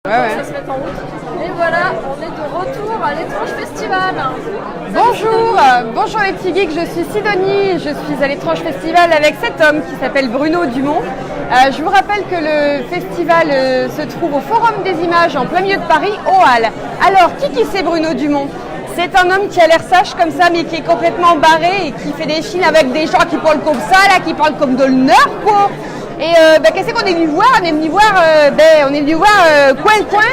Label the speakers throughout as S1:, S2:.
S1: Ça se met en route. Et voilà, on est de retour à l'étrange festival.
S2: Bonjour les petits geeks, je suis Sidonie, je suis à l'étrange festival avec cet homme qui s'appelle Bruno Dumont. Je vous rappelle que le festival se trouve au Forum des Images en plein milieu de Paris, aux Halles. Alors, qui c'est Bruno Dumont? C'est un homme qui a l'air sage comme ça, mais qui est complètement barré et qui fait des films avec des gens qui parlent comme ça, là, qui parlent comme de l'honneur, quoi. Et qu'est-ce qu'on est venu voir? On est venu voir, Coin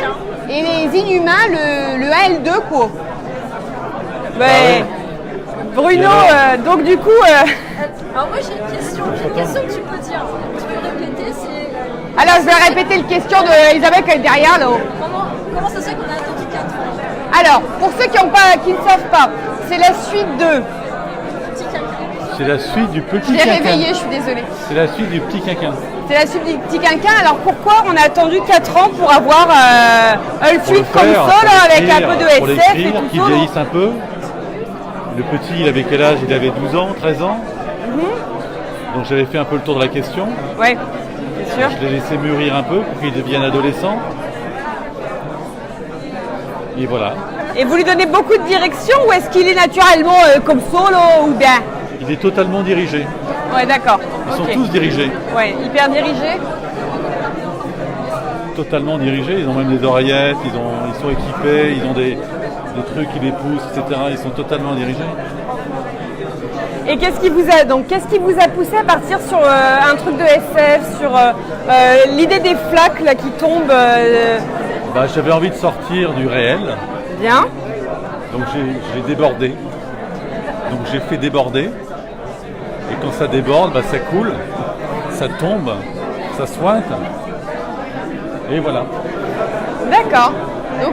S2: et les Inhumains, le 1 et le 2, quoi. Bruno, donc du coup...
S1: Alors moi j'ai une question que tu peux dire. Tu peux répéter, c'est...
S2: Alors je vais répéter la question d'Elisabeth qui est derrière, là.
S1: Comment ça se fait qu'on a attendu 4 ans?
S2: Alors, pour ceux qui ne savent pas, c'est la suite de...
S3: C'est la suite du Petit
S2: Quinquin. Je l'ai réveillé, je suis désolée.
S3: C'est la suite du Petit Quinquin.
S2: C'est la suite du Petit Quinquin. Alors pourquoi on a attendu 4 ans pour avoir un film comme ça, là, avec un peu de SF et tout
S3: qui
S2: ça,
S3: vieillisse un peu. Le petit, il avait quel âge? Il avait 12 ans, 13 ans. Donc j'avais fait un peu le tour de la question.
S2: Ouais, c'est sûr.
S3: Je l'ai laissé mûrir un peu pour qu'il devienne adolescent. Et voilà.
S2: Et vous lui donnez beaucoup de direction ou est-ce qu'il est naturellement comme solo ou bien?
S3: Il est totalement dirigé.
S2: Ouais, d'accord.
S3: Ils sont tous dirigés.
S2: Ouais, hyper dirigés.
S3: Totalement dirigés. Ils ont même des oreillettes, ils sont équipés, ils ont des trucs qui les poussent, etc. Ils sont totalement dirigés.
S2: Et qu'est-ce qui vous a poussé à partir sur un truc de SF, sur l'idée des flaques là, qui tombent
S3: J'avais envie de sortir du réel.
S2: Bien.
S3: Donc j'ai débordé. Donc j'ai fait déborder. Et quand ça déborde, ça coule, ça tombe, ça sointe. Et voilà.
S2: D'accord. Donc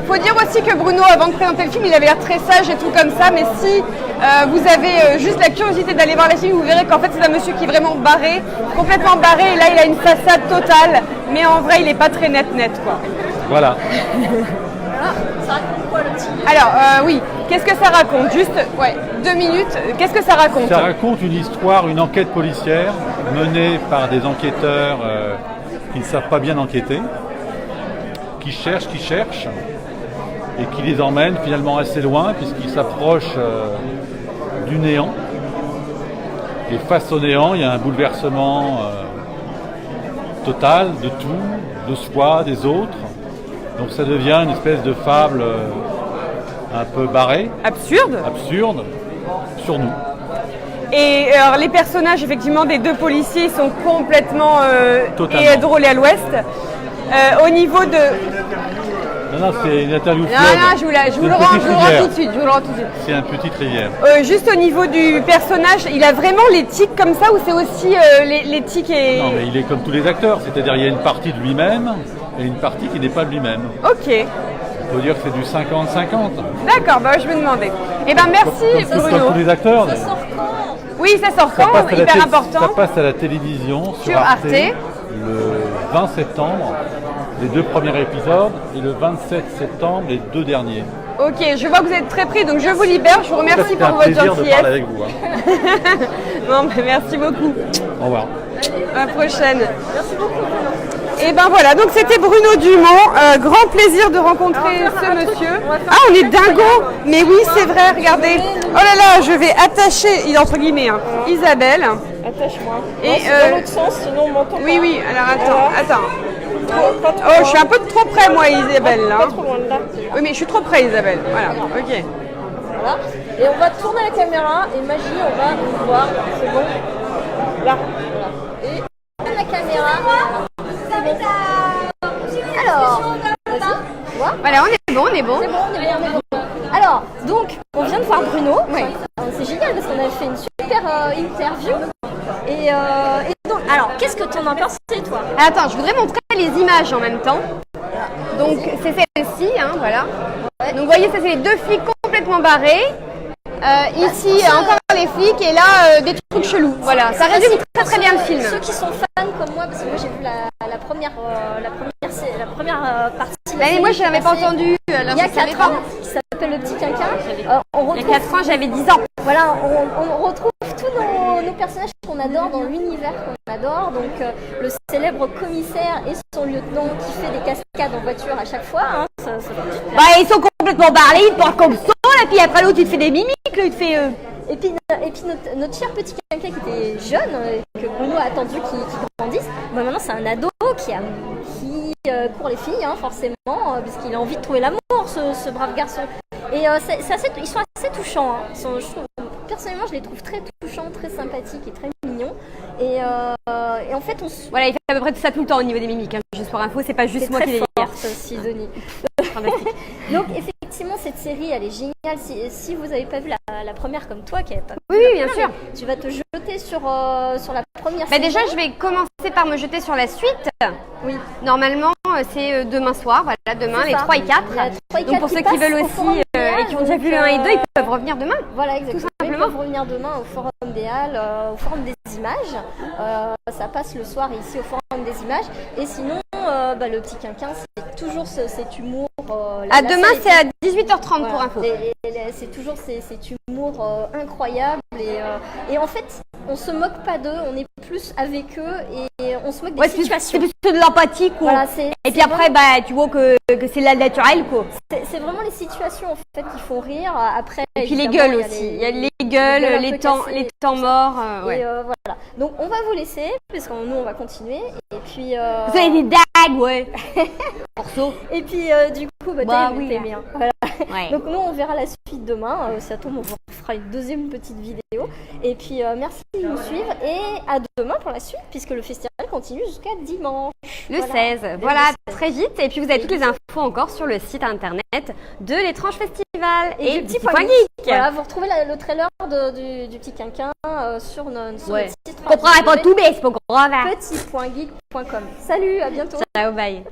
S2: faut dire aussi que Bruno, avant de présenter le film, il avait l'air très sage et tout comme ça, mais si vous avez juste la curiosité d'aller voir le film, vous verrez qu'en fait c'est un monsieur qui est vraiment barré, complètement barré, et là il a une façade totale, mais en vrai il n'est pas très net quoi.
S3: Voilà.
S1: Ça raconte quoi le petit?
S2: Alors oui, qu'est-ce que ça raconte? Juste 2 minutes, qu'est-ce que ça raconte?
S3: Ça raconte une histoire, une enquête policière menée par des enquêteurs qui ne savent pas bien enquêter, qui cherchent et qui les emmènent finalement assez loin puisqu'ils s'approchent du néant. Et face au néant, il y a un bouleversement total de tout, de soi, des autres. Donc ça devient une espèce de fable un peu barrée. Absurde sur nous.
S2: Et alors les personnages effectivement des 2 policiers sont complètement drôles à l'ouest. Au niveau de...
S3: Non, c'est une interview fleuve.
S2: Non, je vous le rends tout de suite.
S3: C'est un petite rivière.
S2: Juste au niveau du personnage, il a vraiment les tics comme ça ou c'est aussi les tics et...
S3: Non, mais il est comme tous les acteurs, c'est-à-dire il y a une partie de lui-même et une partie qui n'est pas de lui-même.
S2: Ok.
S3: On peut dire que c'est du 50-50.
S2: D'accord, je me demandais. Eh ben merci Bruno.
S3: Comme tous les acteurs.
S1: Ça sort quand?
S2: Oui, ça sort quand? Hyper important.
S3: Ça passe à la télévision sur Arte le 20 septembre. Les 2 premiers épisodes et le 27 septembre les 2 derniers.
S2: Ok, je vois que vous êtes très pris, donc je vous libère. Je vous remercie pour votre gentillesse.
S3: C'est un plaisir de parler avec vous.
S2: Bon, merci beaucoup.
S3: Au revoir.
S2: À la prochaine.
S1: Merci beaucoup.
S2: Et ben voilà, donc c'était Bruno Dumont. Grand plaisir de rencontrer ce monsieur. Ah, on est dingo. Mais oui, c'est vrai, regardez. Oh là là, je vais attacher, entre guillemets, Isabelle.
S1: Attache-moi.
S2: Et
S1: dans l'autre sens, sinon on m'entend pas.
S2: Oui, alors attends. Je suis un peu trop près, moi, Isabelle, là.
S1: Pas trop loin de là.
S2: Oui, mais je suis trop près, Isabelle. Voilà, ok.
S1: Voilà. Et on va tourner la caméra et magie, on va voir. C'est bon. Là. Voilà. Et la caméra. Alors,
S2: voilà, on est bon.
S1: Alors, donc, on vient de voir Bruno. Oui. C'est génial parce qu'on a fait une super interview. Et donc, alors, qu'est-ce que tu en as pensé, toi?
S2: Attends, je voudrais montrer les images en même temps. Donc, c'est celle-ci, voilà. Donc, vous voyez, ça, c'est les 2 flics complètement barrés. Ici, encore les flics, et là, des trucs chelous. Voilà, ça résume très bien le film.
S1: Ceux qui sont fans comme moi, parce que moi j'ai vu la première partie.
S2: Moi, je n'avais pas entendu.
S1: Il y a 4 ans, s'appelle Le Petit Quinquin.
S2: Il y a 4 ans, j'avais 10 ans.
S1: Voilà, on retrouve tous nos personnages qu'on adore dans l'univers qu'on adore. Donc le célèbre commissaire et son lieutenant qui fait des cascades en voiture à chaque fois. Hein,
S2: bah, ils sont complètement barrés, ils parlent comme ça, là, puis après l'autre il te fait des mimiques, là, il te fait...
S1: Et puis notre cher petit Quinquin qui était jeune, que Bruno a attendu qu'il grandisse, bah maintenant c'est un ado qui court les filles, hein, forcément, puisqu'il a envie de trouver l'amour, ce brave garçon. Et ils sont assez touchants. Hein. Personnellement, je les trouve très touchants, très sympathiques et très mignons. Et en fait,
S2: Voilà, il fait à peu près tout ça tout le temps au niveau des mimiques. Hein. Juste pour info, c'est pas juste moi qui les
S1: dire. Sidonie. Donc, effectivement, cette série, elle est géniale. Si vous n'avez pas vu la première comme toi, qui n'avait pas vu
S2: bien sûr.
S1: Tu vas te jeter sur la première saison.
S2: Déjà, je vais commencer par me jeter sur la suite.
S1: Oui.
S2: Normalement, c'est demain soir. Voilà, demain, les 3 et 4. Donc, pour ceux qui veulent aussi et qui ont déjà vu le 1 et 2, ils peuvent revenir demain.
S1: Voilà, exactement.
S2: Tout simplement.
S1: Ils peuvent revenir demain au Forum des Halles, au Forum des Images. Ça passe le soir ici au Forum des Images. Et sinon, le Petit Quinquin, c'est toujours cet humour.
S2: Demain, c'est à 18h30 pour info.
S1: C'est toujours cet humour incroyable. Et en fait, on se moque pas d'eux, on est plus avec eux et on se moque des situations.
S2: C'est plus de l'empathie, quoi.
S1: Voilà,
S2: et puis après, tu vois que c'est la naturel, quoi.
S1: C'est vraiment les situations en fait qui font rire. Après,
S2: et puis les gueules aussi. Il y a les gueules, les temps morts.
S1: Et voilà. Donc on va vous laisser parce que nous on va continuer. Et puis.
S2: Vous avez des dagues, ouais. Morceau.
S1: Et puis du coup, t'es bien. Voilà. Ouais. Donc nous on verra la suite demain. Si ça tombe, on vous fera une deuxième petite vidéo. Et puis merci de nous suivre et à demain pour la suite puisque le festival continue jusqu'à dimanche.
S2: Le 16. Voilà, très vite. Et puis vous avez toutes les infos encore sur le site internet de l'Étrange Festival et du Petit Point Geek.
S1: Voilà, vous retrouvez le trailer du Petit Quinquin sur notre site.
S2: Je comprends pas tout, mais c'est pas grave.
S1: Petitpointgeek.com. Salut, à bientôt.
S2: Ciao, bye.